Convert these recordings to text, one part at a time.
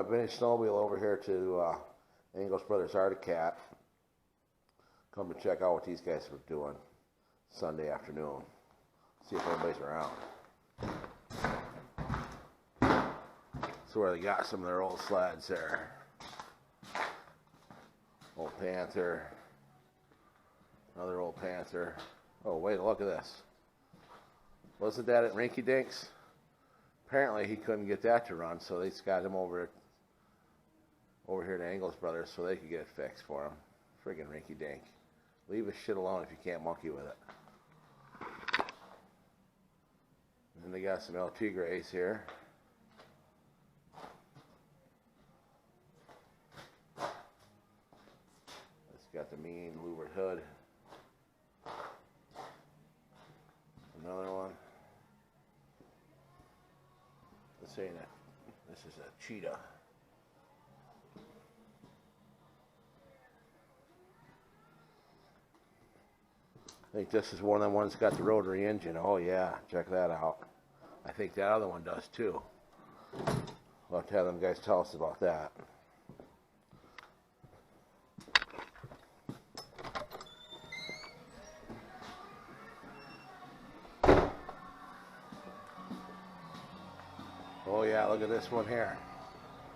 my vintage snowmobile over here to Angles Brothers Arctic Cat. Come to check out what these guys were doing Sunday afternoon. See if anybody's around. That's where they got some of their old sleds there. Old Panther. Another old Panther. Oh, wait, look at this. Wasn't that at Rinky Dink's? Apparently he couldn't get that to run, so they just got him over here to Angles Brothers so they could get it fixed for him. Friggin' Rinky Dink. Leave his shit alone if you can't monkey with it. And they got some LT Grays here. It's got the mean louvered hood. Another one. This ain't it. This is a cheetah. I think this is one of the ones that got the rotary engine. Oh yeah, check that out. I think that other one does too. We'll have to have them guys tell us about that. Oh yeah, look at this one here.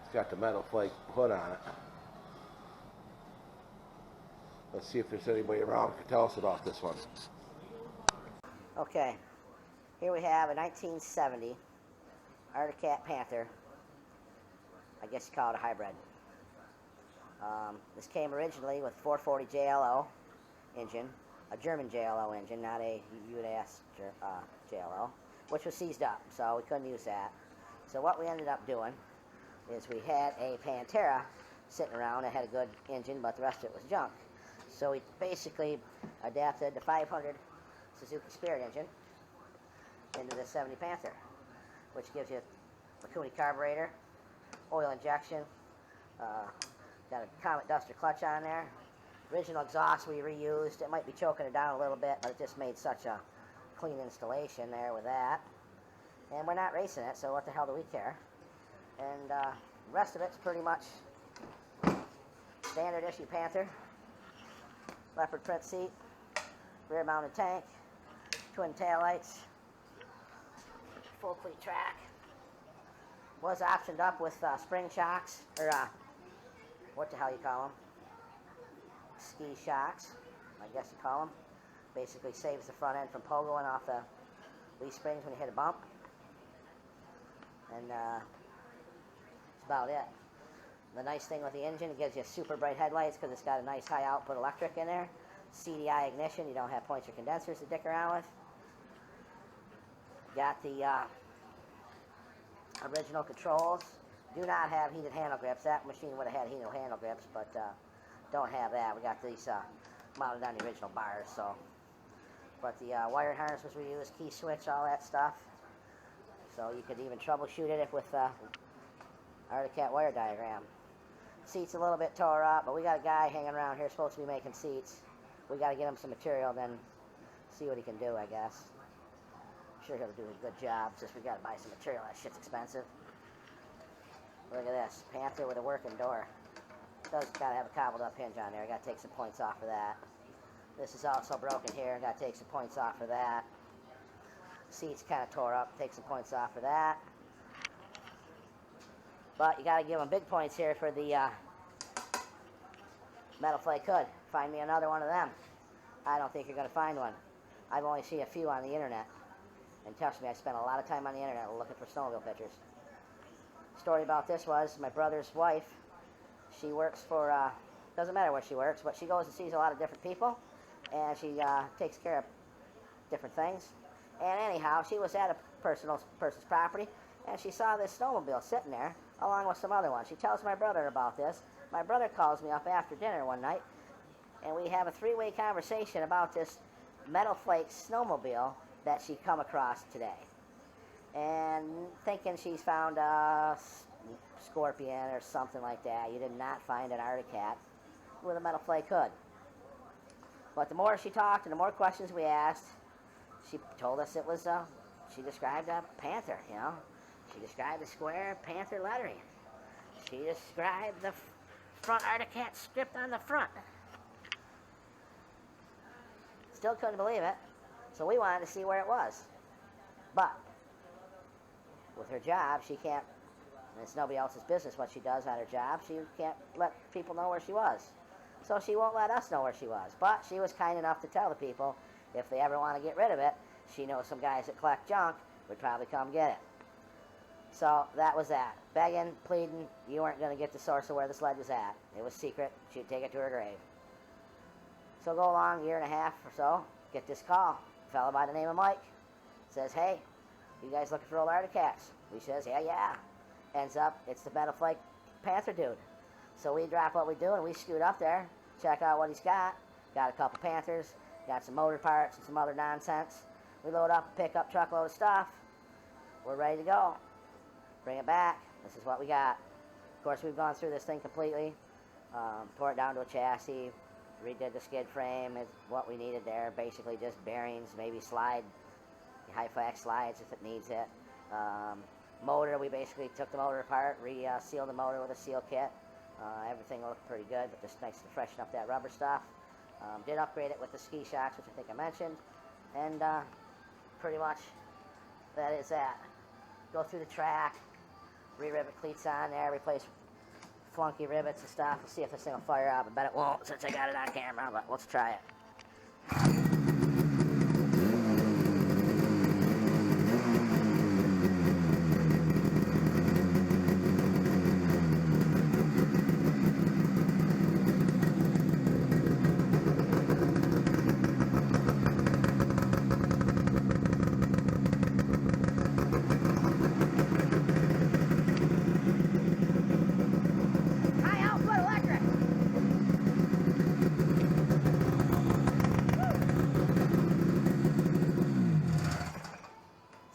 It's got the metal flake hood on it. Let's see if there's anybody around who can tell us about this one. Okay, here we have a 1970 Arctic Cat Panther. I guess you call it a hybrid. This came originally with 440 JLO engine, a German JLO engine, not a US JLO, which was seized up, so we couldn't use that. So what we ended up doing is we had a Pantera sitting around that had a good engine, but the rest of it was junk. So we basically adapted the 500 Suzuki Spirit engine into the 70 Panther, which gives you a Kuni carburetor, oil injection, got a Comet Duster clutch on there. Original exhaust we reused. It might be choking it down a little bit, but it just made such a clean installation there with that. And we're not racing it, so what the hell do we care? And the rest of it's pretty much standard issue Panther. Leopard print seat, rear mounted tank, twin taillights, full cleat track. Was optioned up with spring shocks, or what the hell you call them? Ski shocks, I guess you call them. Basically saves the front end from pogoing off the leaf springs when you hit a bump. And that's about it. The nice thing with the engine, it gives you super bright headlights because it's got a nice high output electric in there. CDI ignition, you don't have points or condensers to dick around with. Got the original controls. Do not have heated handle grips. That machine would have had heated handle grips, but don't have that. We got these mounted on the original bars. So, but the wired harness was reused, key switch, all that stuff. So you could even troubleshoot it with Arctic Cat wire diagram. Seat's a little bit tore up, but we got a guy hanging around here supposed to be making seats. We got to get him some material, then see what he can do, I guess. I'm sure he'll do a good job, just we got to buy some material. That shit's expensive. Look at this, Panther with a working door. Does got to have a cobbled up hinge on there. I got to take some points off of that. This is also broken here. Got to take some points off of that. Seat's kind of tore up. Take some points off of that. But you got to give them big points here for the metal flake hood. Find me another one of them. I don't think you're going to find one. I've only seen a few on the internet. And trust me, I spent a lot of time on the internet looking for snowmobile pictures. Story about this was my brother's wife. She works for, doesn't matter where she works, but she goes and sees a lot of different people. And she takes care of different things. And anyhow, she was at a person's property. And she saw this snowmobile sitting there along with some other ones. She tells my brother about this. My brother calls me up after dinner one night, and we have a three-way conversation about this metal flake snowmobile that she come across today. And thinking she's found a Scorpion or something like that. You did not find an Arctic Cat with a metal flake hood. But the more she talked and the more questions we asked, she told us it was, she described a Panther, you know. She described the square Panther lettering. She described the front Arctic cat stripped on the front. Still couldn't believe it, so we wanted to see where it was. But with her job, she can't, and it's nobody else's business what she does on her job, she can't let people know where she was. So she won't let us know where she was. But she was kind enough to tell the people if they ever want to get rid of it, she knows some guys that collect junk would probably come get it. So that was that. Begging, pleading, you weren't going to get the source of where the sled was at. It was secret. She'd take it to her grave. So go along, 1.5 years or so, get this call. A fellow by the name of Mike says, hey, you guys looking for old Arctic cats? We says, yeah. Ends up, it's the Metal Flake Panther dude. So we drop what we do and we scoot up there, check out what he's got. Got a couple Panthers, got some motor parts and some other nonsense. We load up a pickup truckload of stuff. We're ready to go. Bring it back. This is what we got. Of course, we've gone through this thing completely. Tore it down to a chassis. Redid the skid frame. Is what we needed there. Basically just bearings, maybe slide, high flex slides if it needs it. Motor, we basically took the motor apart, sealed the motor with a seal kit. Everything looked pretty good, but just nice to freshen up that rubber stuff. Did upgrade it with the ski shocks, which I think I mentioned. And pretty much that is that. Go through the track, re-rivet cleats on there, replace flunky rivets and stuff. We'll see if this thing will fire up. I bet it won't since I got it on camera, but let's try it.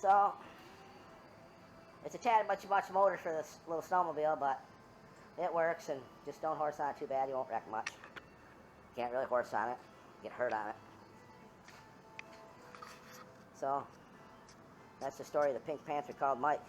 So, it's a tad much motor for this little snowmobile, but it works, and just don't horse on it too bad, you won't wreck much. Can't really horse on it, get hurt on it. So, that's the story of the Pink Panther called Mike.